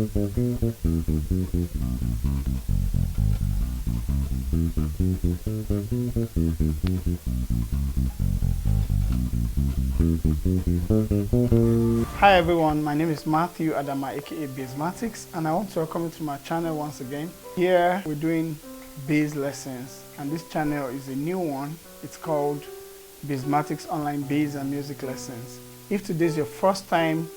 Hi everyone, my name is Matthew Adama aka Bassmatics, and I want to welcome you to my channel once again. Here we're doing bass lessons, and this channel is a new one. It's called Bassmatics Online Bass and Music Lessons. If today is your first time,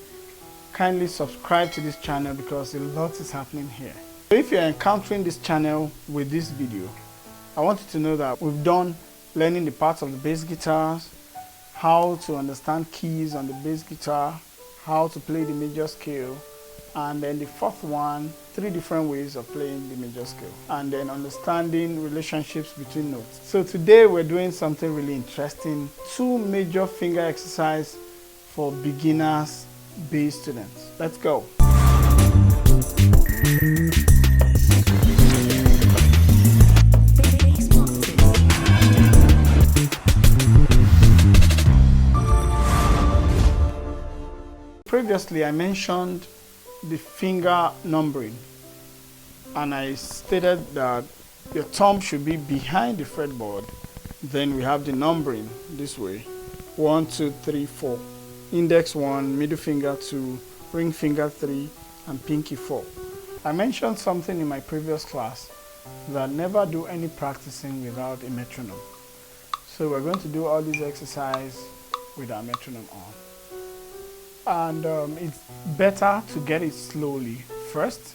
kindly subscribe to this channel because a lot is happening here. So if you're encountering this channel with this video, I want you to know that we've done learning the parts of the bass guitars, how to understand keys on the bass guitar, how to play the major scale, and then the fourth one, 3 different ways of playing the major scale, and then understanding relationships between notes. So today we're doing something really interesting, 2 major finger exercise for beginners bass students. Let's go. Previously I mentioned the finger numbering, and I stated that your thumb should be behind the fretboard. Then we have the numbering this way: 1, 2, 3, 4. Index 1, middle finger 2, ring finger 3, and pinky 4. I mentioned something in my previous class that never do any practicing without a metronome. So we're going to do all these exercises with our metronome on. And it's better to get it slowly first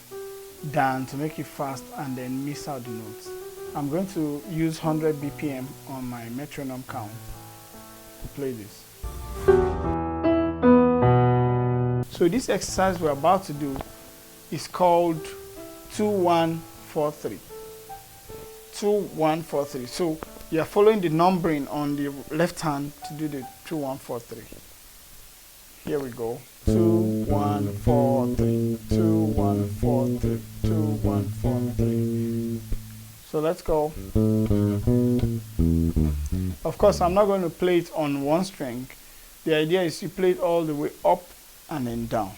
than to make it fast and then miss out the notes. I'm going to use 100 BPM on my metronome count to play this. So this exercise we're about to do is called 2-1-4-3. 2-1-4-3. So you're following the numbering on the left hand to do the 2-1-4-3. Here we go. 2-1-4-3. 2-1-4-3. 2-1-4-3. So let's go. Of course, I'm not going to play it on one string. The idea is you play it all the way up and then down.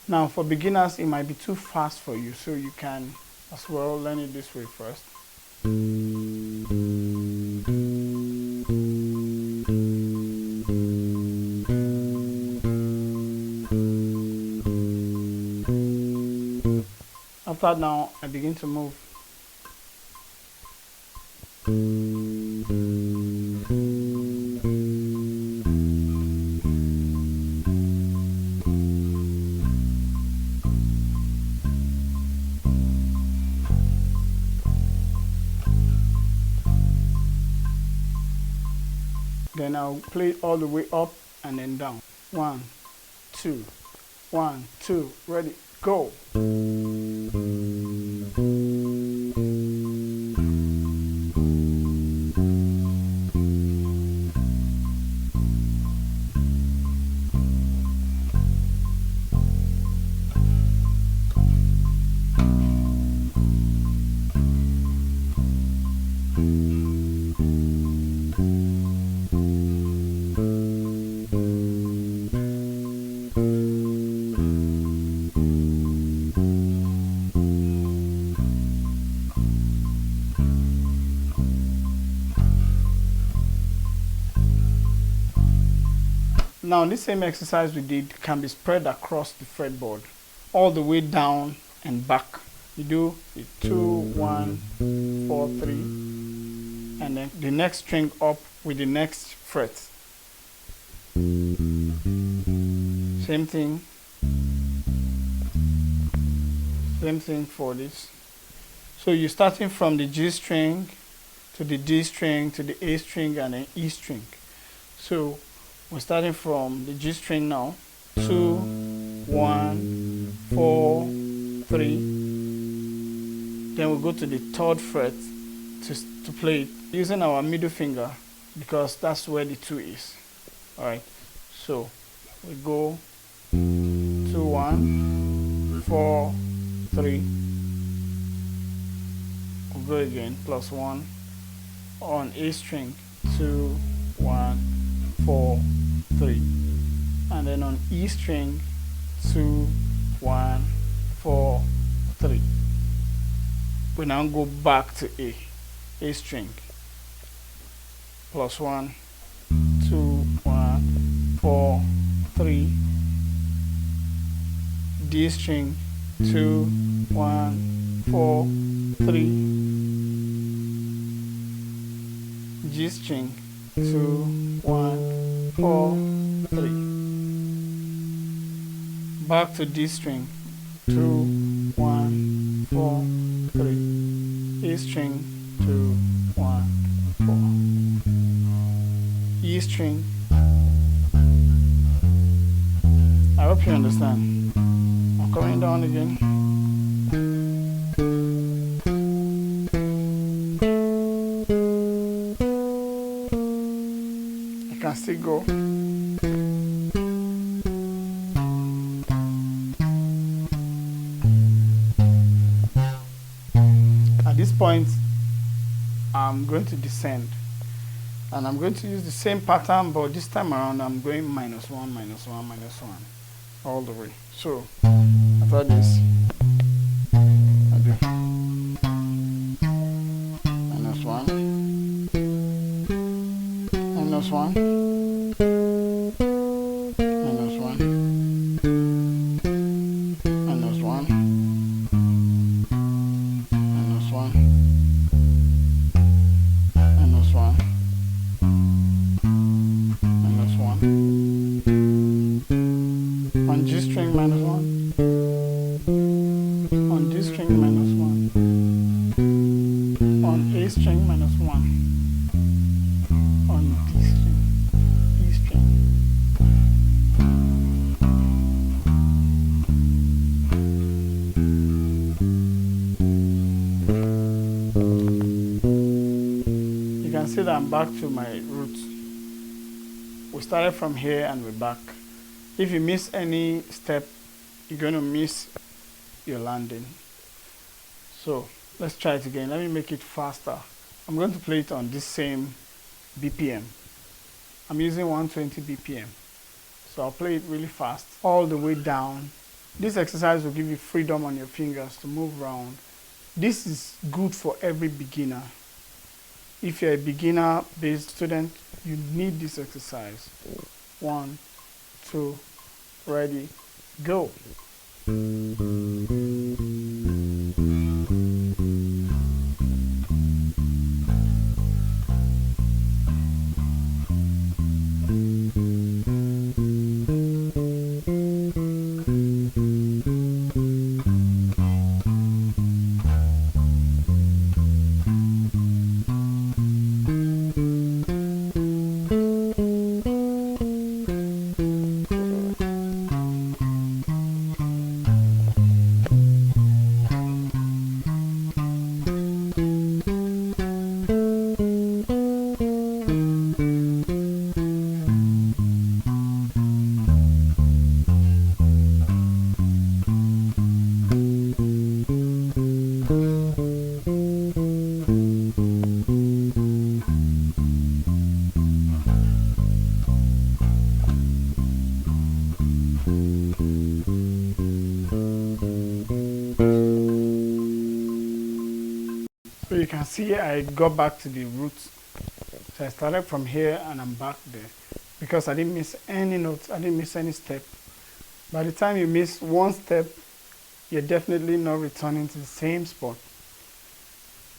Now for beginners it might be too fast for you, so you can as well learn it this way first. After now I begin to move. Then I'll play it all the way up and then down. 1, 2, 1, 2, ready, go. Now this same exercise we did can be spread across the fretboard, all the way down and back. You do the 2, 1, 4, 3, and then the next string up with the next fret. Same thing. Same thing for this. So you're starting from the G string to the D string to the A string and then E string. So we're starting from the G string now. 2, 1, 4, 3. Then we'll go to the 3rd fret to play it using our middle finger because that's where the 2 is. Alright, so we go 2, 1, 4, 3. We'll go again, +1 on A string, 2, 1, 4, 3. And then on E string, 2, 1, 4, 3. We now go back to A string, plus 1, 2, 1, 4, 3. D string, 2, 1, 4, 3. G string, 2, 1, 4, 3. Back to D string, 2, 1, 4, 3. A string, 2, 1, 4. E string. I hope you understand. I'm coming down again. I can still go. At this point, I'm going to descend. And I'm going to use the same pattern, but this time around I'm going -1, -1, -1, all the way. So after this, I do -1, -1, -1, -1, on G string -1, on D string -1, on A string -1, on D string, E string. You can see that I'm back to my roots. We started from here and we're back. If you miss any step, you're going to miss your landing. So let's try it again. Let me make it faster. I'm going to play it on this same BPM. I'm using 120 BPM. So I'll play it really fast, all the way down. This exercise will give you freedom on your fingers to move around. This is good for every beginner. If you're a beginner-based student, you need this exercise. 1, 2, ready, go. So you can see I got back to the roots. So I started from here and I'm back there because I didn't miss any notes, I didn't miss any step. By the time you miss one step, you're definitely not returning to the same spot.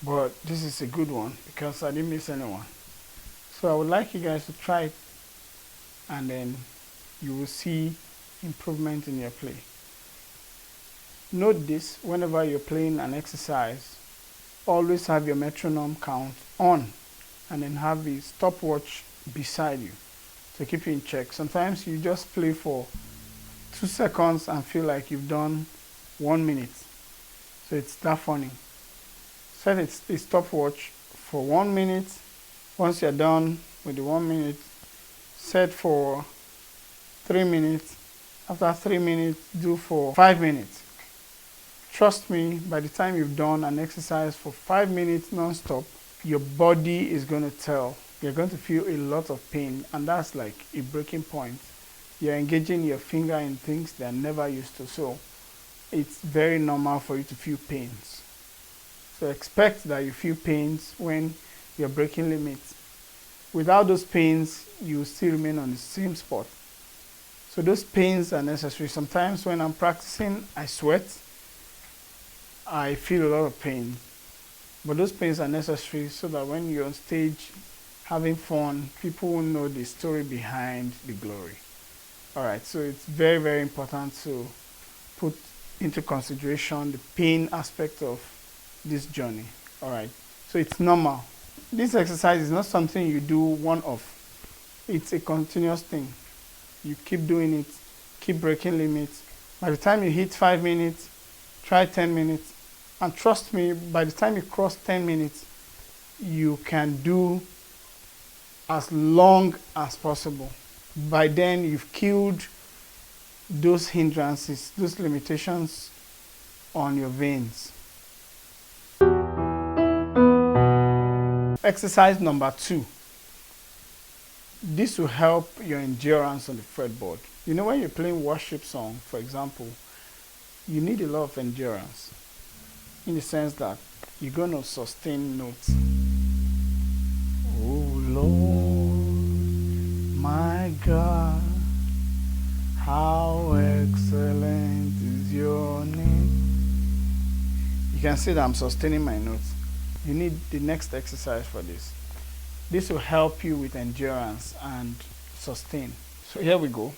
But this is a good one because I didn't miss anyone. So I would like you guys to try it and then you will see improvement in your play. Note this, whenever you're playing an exercise, always have your metronome count on and then have the stopwatch beside you to keep you in check. Sometimes you just play for 2 seconds and feel like you've done 1 minute. So it's that funny. Set a stopwatch for 1 minute. Once you're done with the 1 minute, set for 3 minutes. After 3 minutes, do for 5 minutes. Trust me, by the time you've done an exercise for 5 minutes non-stop, your body is going to tell you're going to feel a lot of pain, and that's like a breaking point. You're engaging your finger in things they're never used to, so it's very normal for you to feel pains. So expect that you feel pains when you're breaking limits. Without those pains, you still remain on the same spot. So those pains are necessary. Sometimes when I'm practicing, I sweat. I feel a lot of pain. But those pains are necessary so that when you're on stage having fun, people will know the story behind the glory. All right, so it's very, very important to put into consideration the pain aspect of this journey. All right, so it's normal. This exercise is not something you do one-off. It's a continuous thing. You keep doing it, keep breaking limits. By the time you hit 5 minutes, try 10 minutes. And trust me, by the time you cross 10 minutes, you can do as long as possible. By then, you've killed those hindrances, those limitations on your veins. Exercise number 2. This will help your endurance on the fretboard. You know, when you're playing worship song, for example, you need a lot of endurance in the sense that you're going to sustain notes. Oh Lord, my God, how excellent is your name. You can see that I'm sustaining my notes. You need the next exercise for this. This will help you with endurance and sustain. So here we go.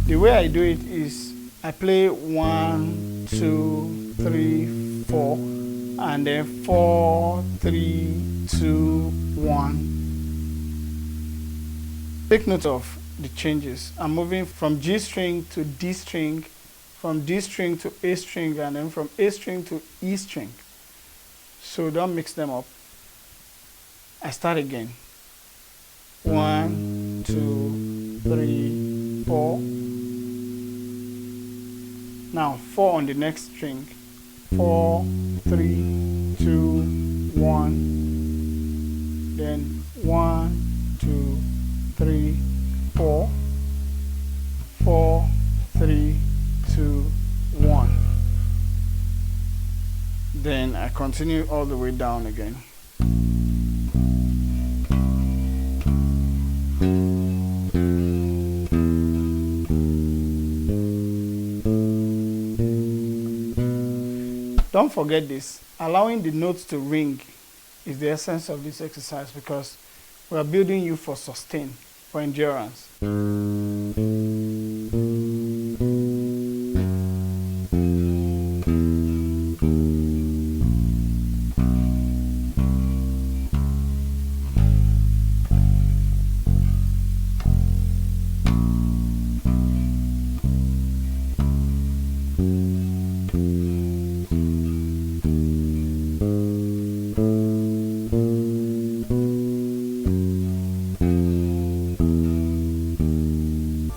The way I do it is I play 1, 2, 3, 4, and then 4, 3, 2, 1. Take note of the changes. I'm moving from G string to D string, from D string to A string, and then from A string to E string. So don't mix them up. I start again. 1, 2, 3, 4. Now 4 on the next string. 4, 3, 2, 1. Then 1, 2, 3, 4, 4, 3, 2, 1. Then I continue all the way down again. Don't forget this. Allowing the notes to ring is the essence of this exercise because we are building you for sustain, for endurance.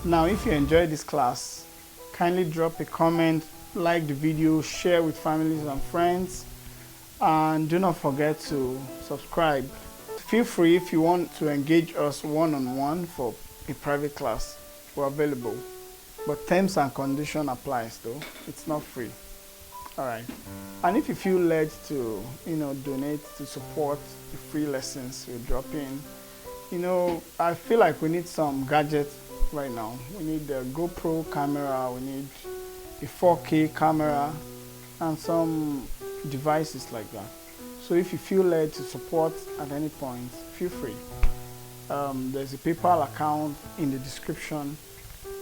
Now, if you enjoyed this class, kindly drop a comment, like the video, share with families and friends, and do not forget to subscribe. Feel free if you want to engage us one-on-one for a private class. We're available, but terms and conditions applies though. It's not free. All right. And if you feel led to, donate to support the free lessons we drop in, I feel like we need some gadgets right now. We need a GoPro camera, we need a 4K camera, and some devices like that. So if you feel led to support at any point, feel free. There's a PayPal account in the description.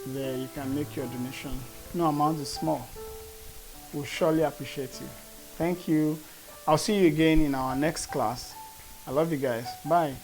There you can make your donation. No amount is small. We'll surely appreciate you. Thank you. I'll see you again in our next class. I love you guys. Bye.